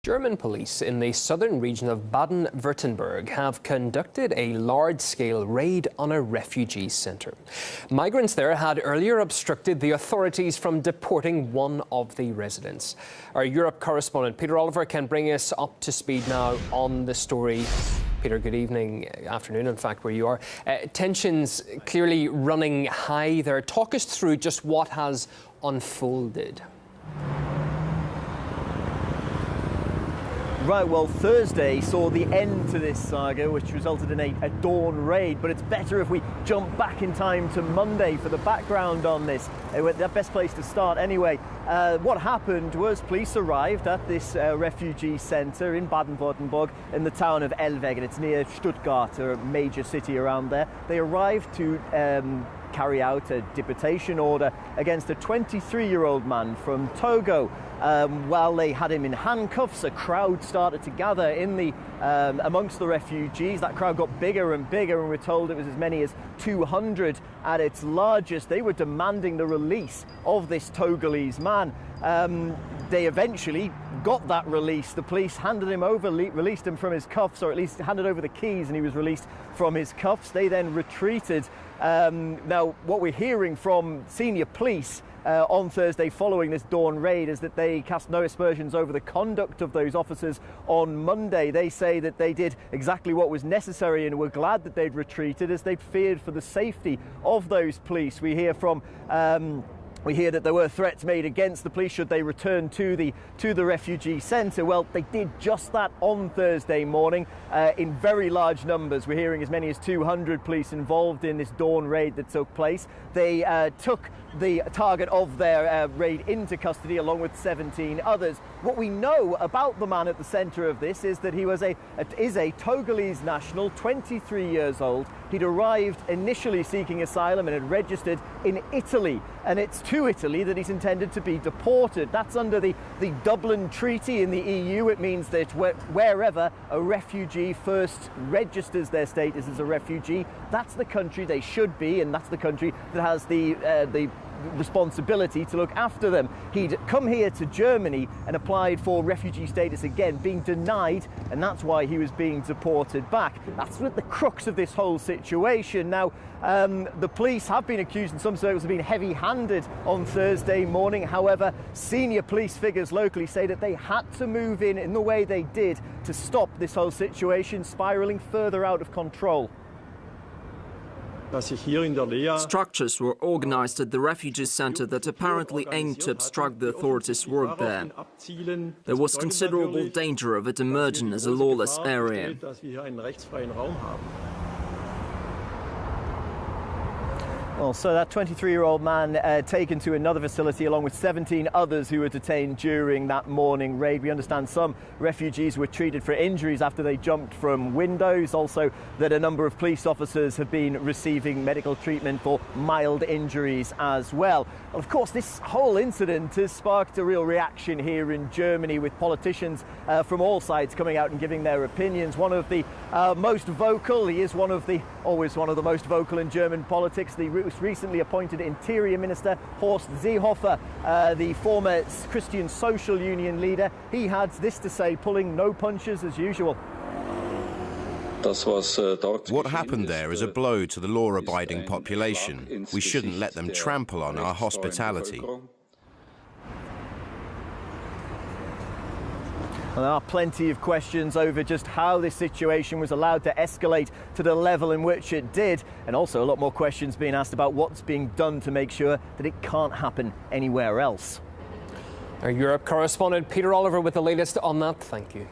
German police in the southern region of Baden-Württemberg have conducted a large-scale raid on a refugee centre. Migrants there had earlier obstructed the authorities from deporting one of the residents. Our Europe correspondent Peter Oliver can bring us up to speed now on the story. Peter, good evening, afternoon in fact, where you are. Tensions clearly running high there. Talk us through just what has unfolded. Right, well, Thursday saw the end to this saga, which resulted in a dawn raid, but it's better if we jump back in time to Monday for the background on this. The best place to start anyway. What happened was police arrived at this refugee centre in Baden-Württemberg in the town of Elwegen. It's near Stuttgart, a major city around there. They arrived to carry out a deportation order against a 23-year-old man from Togo. While they had him in handcuffs, a crowd started to gather in the amongst the refugees. That crowd got bigger and bigger, and we're told it was as many as 200 at its largest. They were demanding the release of this Togolese man. They eventually got that release. The police handed him over, released him from his cuffs, or at least handed over the keys, and he was released from his cuffs. They then retreated. Now, what we're hearing from senior police on Thursday following this dawn raid is that they cast no aspersions over the conduct of those officers on Monday. They say that they did exactly what was necessary and were glad that they'd retreated as they feared for the safety of those police. We hear that there were threats made against the police should they return to the refugee centre. Well, they did just that on Thursday morning in very large numbers. We're hearing as many as 200 police involved in this dawn raid that took place. They took the target of their raid into custody along with 17 others. What we know about the man at the centre of this is that he is a Togolese national, 23 years old. He'd arrived initially seeking asylum and had registered in Italy, and it's to Italy that he's intended to be deported. That's under the Dublin Treaty in the EU. It means that wherever a refugee first registers their status as a refugee, that's the country they should be, and that's the country that has the responsibility to look after them. He'd come here to Germany and applied for refugee status again, being denied, and that's why he was being deported back. That's the crux of this whole situation. Now, the police have been accused in some circles of being heavy-handed on Thursday morning. However, senior police figures locally say that they had to move in the way they did to stop this whole situation spiralling further out of control. Structures were organized at the refugee center that apparently aimed to obstruct the authorities' work there. There was considerable danger of it emerging as a lawless area. Well, so that 23-year-old man taken to another facility along with 17 others who were detained during that morning raid. We understand some refugees were treated for injuries after they jumped from windows. Also, that a number of police officers have been receiving medical treatment for mild injuries as well. Well, of course, this whole incident has sparked a real reaction here in Germany, with politicians from all sides coming out and giving their opinions. One of the most vocal, he is always one of the most vocal in German politics, the recently appointed Interior Minister Horst Seehofer, the former Christian Social Union leader. He had this to say, pulling no punches as usual. What happened there is a blow to the law-abiding population. We shouldn't let them trample on our hospitality. Well, there are plenty of questions over just how this situation was allowed to escalate to the level in which it did, and also a lot more questions being asked about what's being done to make sure that it can't happen anywhere else. Our Europe correspondent Peter Oliver with the latest on that. Thank you.